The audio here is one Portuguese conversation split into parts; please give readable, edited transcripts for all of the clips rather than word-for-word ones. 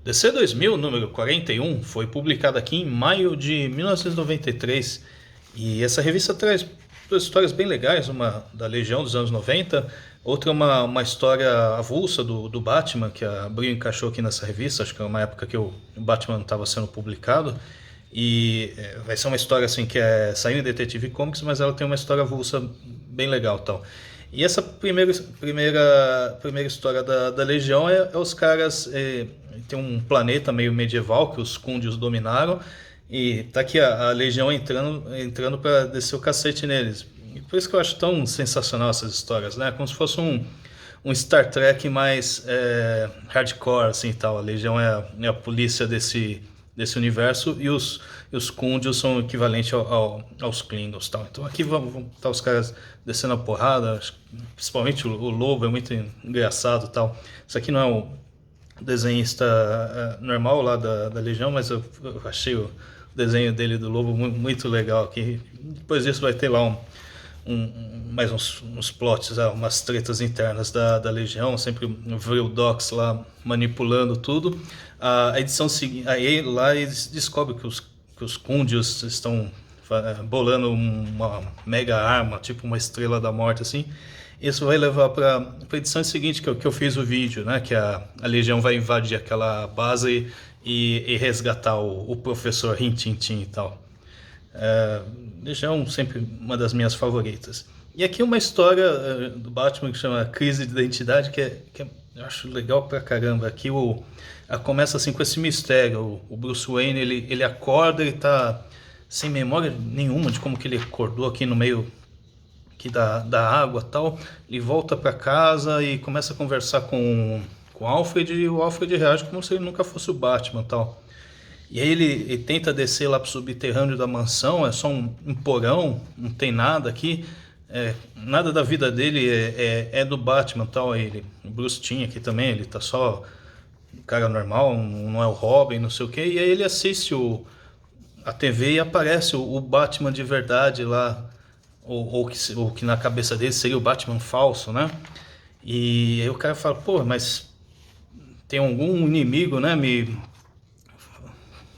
DC 2000, número 41, foi publicada aqui em maio de 1993 e essa revista traz duas histórias bem legais, uma da Legião dos anos 90, outra uma história avulsa do Batman, que a Abril encaixou aqui nessa revista, acho que é uma época que o Batman estava sendo publicado, e vai ser uma história assim que saiu em Detetive Comics, mas ela tem uma história avulsa bem legal tal. E essa primeira história da Legião é os caras. Tem um planeta meio medieval que os Kundios dominaram. E tá aqui a Legião entrando para descer o cacete neles. E por isso que eu acho tão sensacional essas histórias, né? Como se fosse um Star Trek mais hardcore, assim, tal. A Legião é a polícia desse universo e os Kundios são equivalentes aos Klingons, tal. Então aqui vão tá os caras descendo a porrada, principalmente o Lobo é muito engraçado, tal. Isso aqui não é o desenhista normal lá da Legião, mas eu achei o desenho dele do Lobo muito legal aqui. Depois disso vai ter lá mais uns plots, umas tretas internas da Legião, sempre o Vril Dox lá manipulando tudo. A edição seguinte, aí lá eles descobrem que os Kundios estão bolando uma mega arma, tipo uma estrela da morte assim. Isso vai levar para a edição seguinte que eu fiz o vídeo, né? Que a Legião vai invadir aquela base e resgatar o professor Rin-Tin-Tin e tal. Legião sempre uma das minhas favoritas. E aqui uma história do Batman que chama Crise de Identidade, que eu acho legal pra caramba. Aqui começa assim com esse mistério. O Bruce Wayne ele acorda e tá sem memória nenhuma de como que ele acordou aqui no meio aqui da água e tal. Ele volta para casa e começa a conversar com Alfred, e o Alfred reage como se ele nunca fosse o Batman e tal. E aí ele tenta descer lá pro subterrâneo da mansão, é só um porão, não tem nada aqui, nada da vida dele é do Batman tal. O Bruce Timm aqui também, ele tá só um cara normal, não é o Robin, não sei o que. E aí ele assiste a TV e aparece o Batman de verdade lá, ou que na cabeça dele seria o Batman falso, né? E aí o cara fala, pô, mas tem algum inimigo, né, me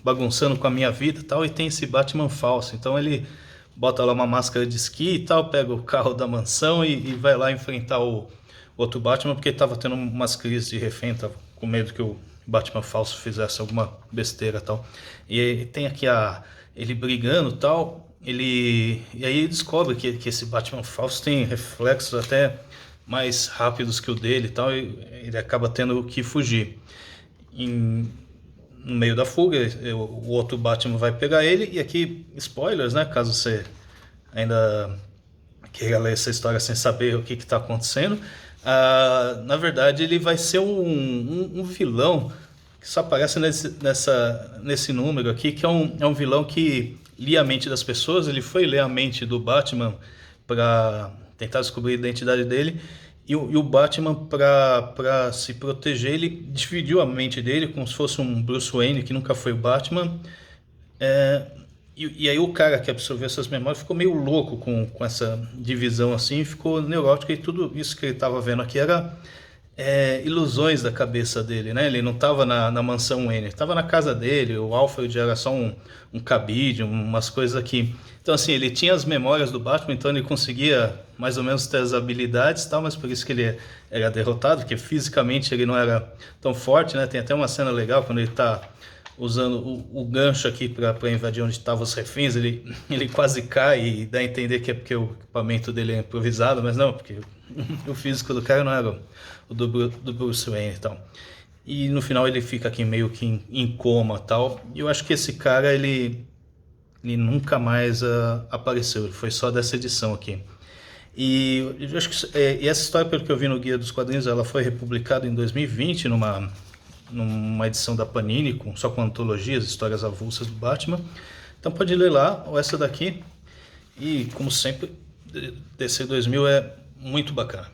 bagunçando com a minha vida e tal, e tem esse Batman falso. Então ele bota lá uma máscara de esqui e tal, pega o carro da mansão e vai lá enfrentar o outro Batman, porque ele tava tendo umas crises de refém, tava com medo que o Batman falso fizesse alguma besteira e tal. E tem aqui ele brigando e tal, e aí ele descobre que esse Batman falso tem reflexos até mais rápidos que o dele e tal, e ele acaba tendo que fugir. No meio da fuga, o outro Batman vai pegar ele, e aqui, spoilers, né, caso você ainda queira ler essa história sem saber o que está acontecendo, na verdade ele vai ser um vilão que só aparece nesse número aqui, que é um vilão que lia a mente das pessoas. Ele foi ler a mente do Batman para tentar descobrir a identidade dele, e o Batman, para se proteger, ele dividiu a mente dele como se fosse um Bruce Wayne que nunca foi o Batman. E aí o cara que absorveu essas memórias ficou meio louco com essa divisão assim, ficou neurótico, e tudo isso que ele estava vendo aqui era ilusões da cabeça dele, né? Ele não estava na mansão Wayne, ele estava na casa dele. O Alfred era só um cabide, umas coisas aqui. Então assim, ele tinha as memórias do Batman, então ele conseguia mais ou menos ter as habilidades, tal, mas por isso que ele era derrotado, porque fisicamente ele não era tão forte, né? Tem até uma cena legal quando ele está usando o gancho aqui para invadir onde estavam os reféns. Ele quase cai e dá a entender que é porque o equipamento dele é improvisado, mas não, porque o físico do cara não era o do Bruce Wayne e tal. E no final ele fica aqui meio que em coma e tal. E eu acho que esse cara, ele nunca mais apareceu, ele foi só dessa edição aqui. E eu acho que e essa história, pelo que eu vi no Guia dos Quadrinhos, ela foi republicada em 2020 numa edição da Panini, só com antologias, histórias avulsas do Batman. Então pode ler lá, ou essa daqui. E como sempre, DC 2000 é muito bacana.